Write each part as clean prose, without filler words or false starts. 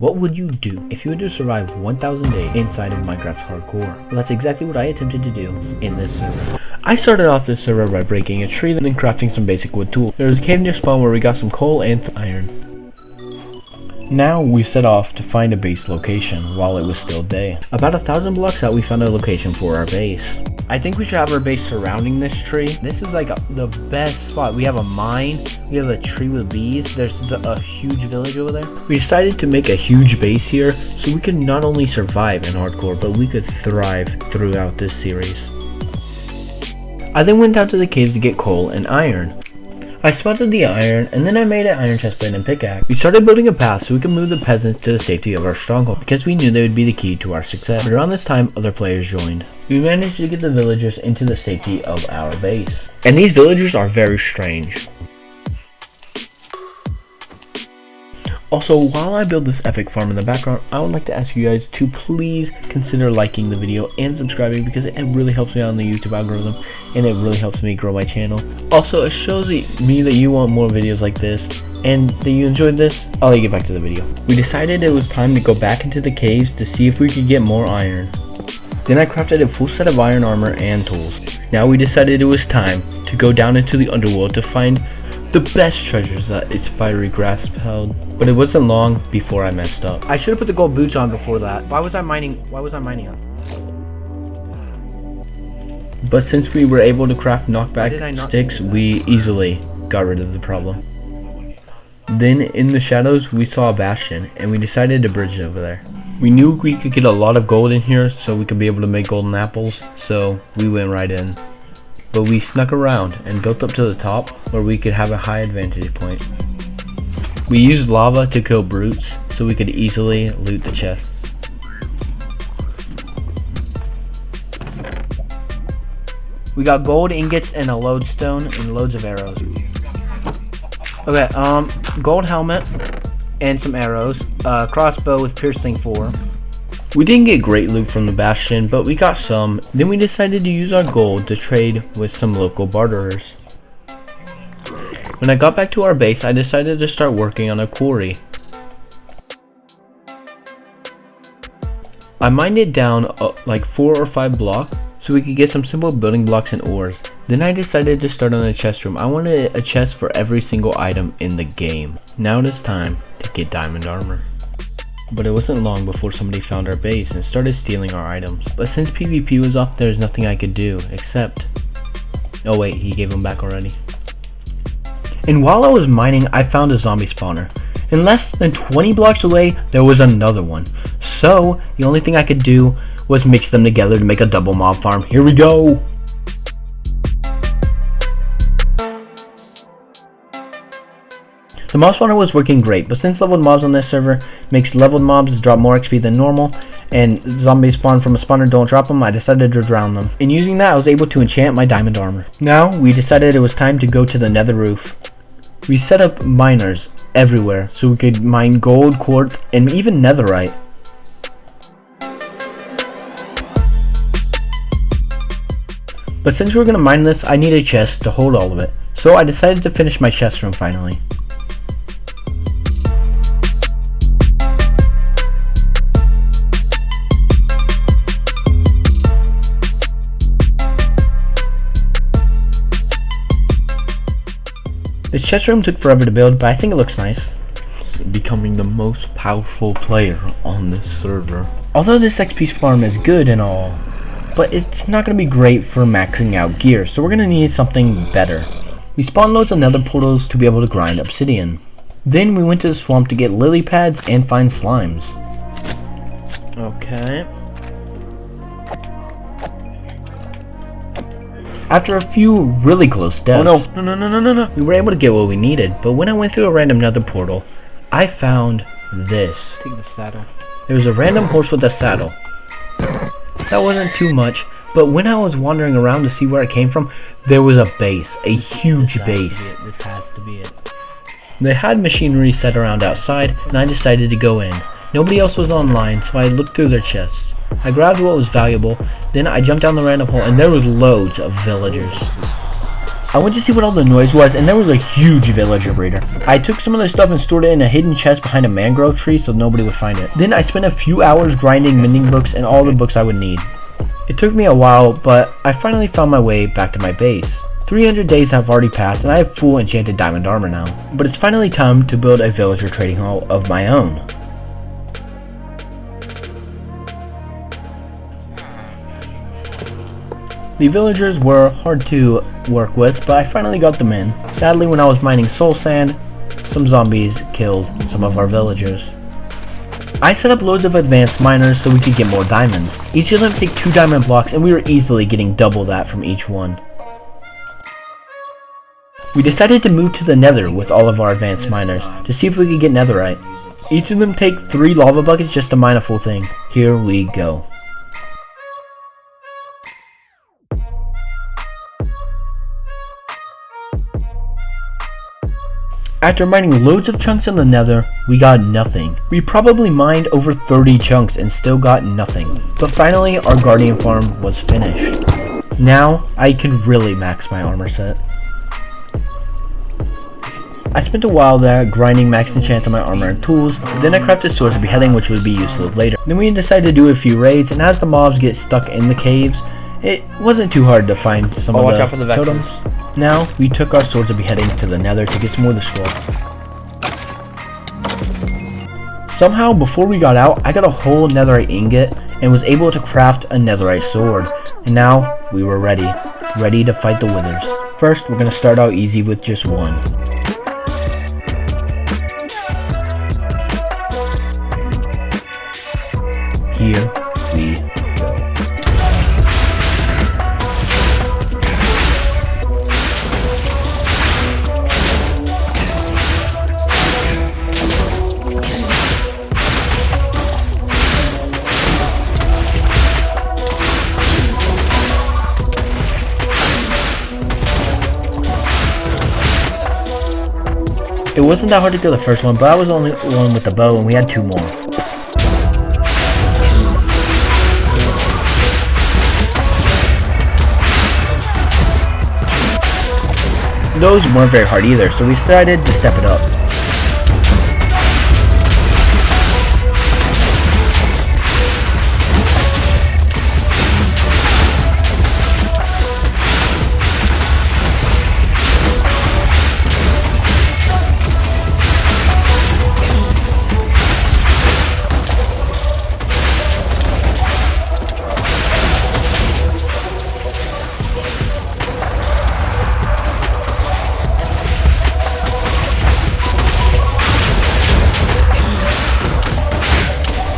What would you do if you were to survive 1000 days inside of Minecraft Hardcore? Well, that's exactly what I attempted to do in this server. I started off this server by breaking a tree and then crafting some basic wood tools. There was a cave near spawn where we got some coal and iron. Now we set off to find a base location while it was still day. About 1,000 blocks out we found a location for our base. I think we should have our base surrounding this tree. This is like the best spot. We have a mine, we have a tree with bees, there's a huge village over there. We decided to make a huge base here so we could not only survive in hardcore, but we could thrive throughout this series. I then went down to the caves to get coal and iron. I spotted the iron, and then I made an iron chestplate and pickaxe. We started building a path so we could move the peasants to the safety of our stronghold, because we knew they would be the key to our success. But around this time, other players joined. We managed to get the villagers into the safety of our base. And these villagers are very strange. Also, while I build this epic farm in the background, I would like to ask you guys to please consider liking the video and subscribing, because it really helps me out on the YouTube algorithm and it really helps me grow my channel. Also, it shows me that you want more videos like this and that you enjoyed this. I'll let you get back to the video. We decided it was time to go back into the caves to see if we could get more iron. Then I crafted a full set of iron armor and tools. Now we decided it was time to go down into the underworld to find the best treasures that its fiery grasp held. But it wasn't long before I messed up. I should have put the gold boots on before that. Why was I mining them? But since we were able to craft knockback sticks, we easily got rid of the problem. Then in the shadows we saw a bastion and we decided to bridge it over there. We knew we could get a lot of gold in here so we could be able to make golden apples, so we went right in. But we snuck around and built up to the top where we could have a high advantage point. We used lava to kill brutes so we could easily loot the chest. We got gold ingots and a lodestone and loads of arrows. Okay, gold helmet and some arrows, crossbow with piercing 4. We didn't get great loot from the bastion, but we got some. Then we decided to use our gold to trade with some local barterers. When I got back to our base, I decided to start working on a quarry. I mined it down like 4 or 5 blocks so we could get some simple building blocks and ores. Then I decided to start on a chest room. I wanted a chest for every single item in the game. Now it is time to get diamond armor. But it wasn't long before somebody found our base and started stealing our items. But since PvP was off, there's nothing I could do except... Oh wait, he gave them back already. And while I was mining, I found a zombie spawner. And less than 20 blocks away, there was another one. So, the only thing I could do was mix them together to make a double mob farm. Here we go! The mob spawner was working great, but since leveled mobs on this server makes leveled mobs drop more XP than normal, and zombies spawn from a spawner don't drop them, I decided to drown them. And using that, I was able to enchant my diamond armor. Now, we decided it was time to go to the nether roof. We set up miners everywhere so we could mine gold, quartz, and even netherite. But since we were going to mine this, I need a chest to hold all of it. So I decided to finish my chest room finally. This chest room took forever to build, but I think it looks nice. It's becoming the most powerful player on this server. Although this XP farm is good and all, but it's not going to be great for maxing out gear, so we're going to need something better. We spawned loads of nether portals to be able to grind obsidian. Then we went to the swamp to get lily pads and find slimes. Okay. After a few really close deaths, no, we were able to get what we needed, but when I went through a random nether portal, I found this. Take the saddle. There was a random horse with a saddle. That wasn't too much, but when I was wandering around to see where it came from, there was a base, a huge base. This has to be it. They had machinery set around outside, and I decided to go in. Nobody else was online, so I looked through their chests. I grabbed what was valuable, then I jumped down the random hole and there was loads of villagers. I went to see what all the noise was, and there was a huge villager breeder. I took some of their stuff and stored it in a hidden chest behind a mangrove tree so nobody would find it. Then I spent a few hours grinding mending books and all the books I would need. It took me a while, but I finally found my way back to my base. 300 days have already passed and I have full enchanted diamond armor now. But it's finally time to build a villager trading hall of my own. The villagers were hard to work with, but I finally got them in. Sadly, when I was mining soul sand, some zombies killed some of our villagers. I set up loads of advanced miners so we could get more diamonds. Each of them take 2 diamond blocks and we were easily getting double that from each one. We decided to move to the nether with all of our advanced miners to see if we could get netherite. Each of them take 3 lava buckets just to mine a full thing. Here we go. After mining loads of chunks in the nether, we got nothing. We probably mined over 30 chunks and still got nothing. But finally, our guardian farm was finished. Now, I can really max my armor set. I spent a while there grinding max enchants on my armor and tools, then I crafted swords of beheading which would be useful later. Then we decided to do a few raids, and as the mobs get stuck in the caves, it wasn't too hard to find some of the totems. Now, we took our swords of beheading to the nether to get some more of the scroll. Somehow, before we got out, I got a whole netherite ingot and was able to craft a netherite sword. And now, we were ready to fight the withers. First, we're going to start out easy with just one. Here we go. It wasn't that hard to kill the first one, but I was the only one with the bow and we had 2 more. Those weren't very hard either, so we decided to step it up.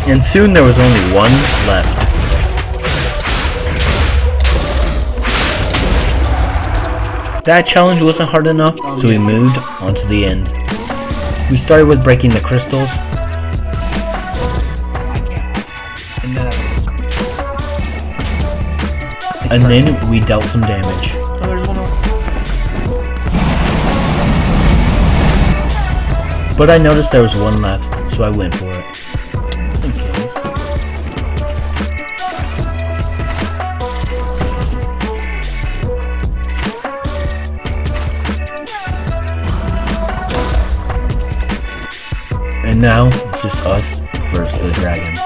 And soon there was only one left. That challenge wasn't hard enough, so we moved on to the end. We started with breaking the crystals. And then we dealt some damage. But I noticed there was one left, so I went for it. And now, it's just us versus the dragon.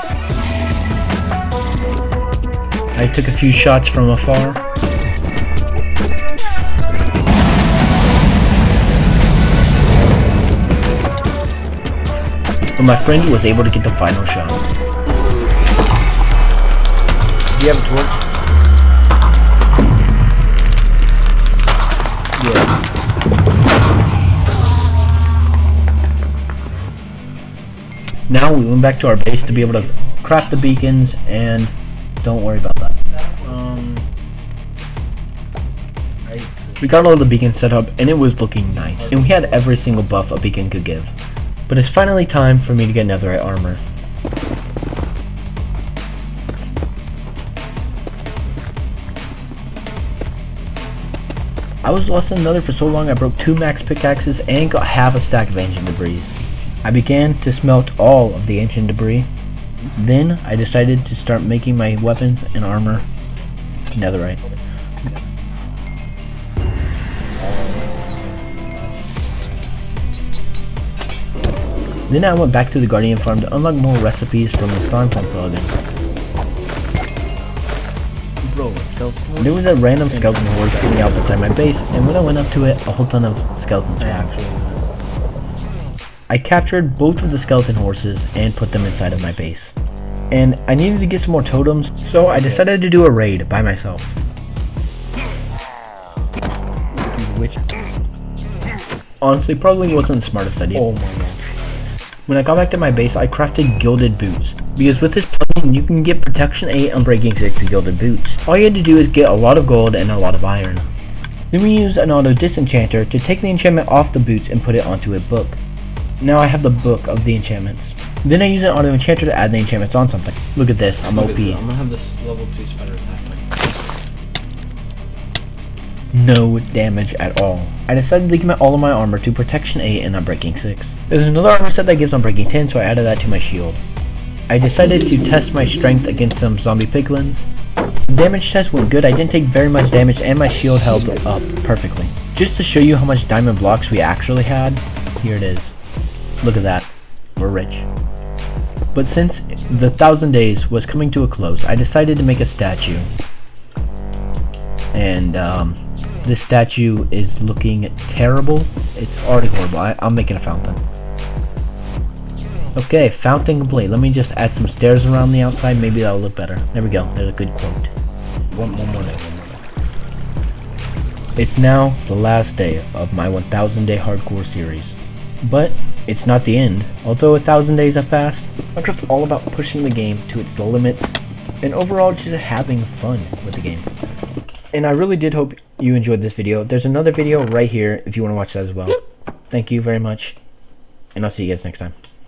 I took a few shots from afar. But my friend was able to get the final shot. Do you have a torch? Yeah. Now we went back to our base to be able to craft the beacons, and don't worry about that. We got all the beacons set up and it was looking nice, and we had every single buff a beacon could give. But it's finally time for me to get netherite armor. I was lost in the nether for so long I broke 2 max pickaxes and got half a stack of ancient debris. I began to smelt all of the ancient debris. Then I decided to start making my weapons and armor netherite. Then I went back to the Guardian farm to unlock more recipes from the Slime Farm plugin. Bro, skeleton. There was a random skeleton horde sitting out beside my base, and when I went up to it, a whole ton of skeletons spawned. I captured both of the skeleton horses and put them inside of my base. And I needed to get some more totems, so I decided to do a raid by myself. Which honestly probably wasn't the smartest idea. Oh my god. When I got back to my base, I crafted gilded boots, because with this plugin you can get protection 8 on breaking 6 with gilded boots. All you had to do is get a lot of gold and a lot of iron. Then we used an auto disenchanter to take the enchantment off the boots and put it onto a book. Now I have the book of the enchantments. Then I use an auto enchanter to add the enchantments on something. Look at this, I'm OP. I'm gonna have this level 2 spider attack me. No damage at all. I decided to give all of my armor to protection 8 and unbreaking 6. There's another armor set that gives unbreaking 10, so I added that to my shield. I decided to test my strength against some zombie piglins. The damage test went good. I didn't take very much damage and my shield held up perfectly. Just to show you how much diamond blocks we actually had, here it is. Look at that. We're rich. But since the 1,000 days was coming to a close, I decided to make a statue. And this statue is looking terrible. It's already horrible. I'm making a fountain. Okay, fountain complete. Let me just add some stairs around the outside. Maybe that'll look better. There we go. There's a good quote. One more day. It's now the last day of my 1,000 day hardcore series. But it's not the end. Although 1,000 days have passed, Minecraft's all about pushing the game to its limits and overall just having fun with the game. And I really did hope you enjoyed this video. There's another video right here if you want to watch that as well. Thank you very much, and I'll see you guys next time.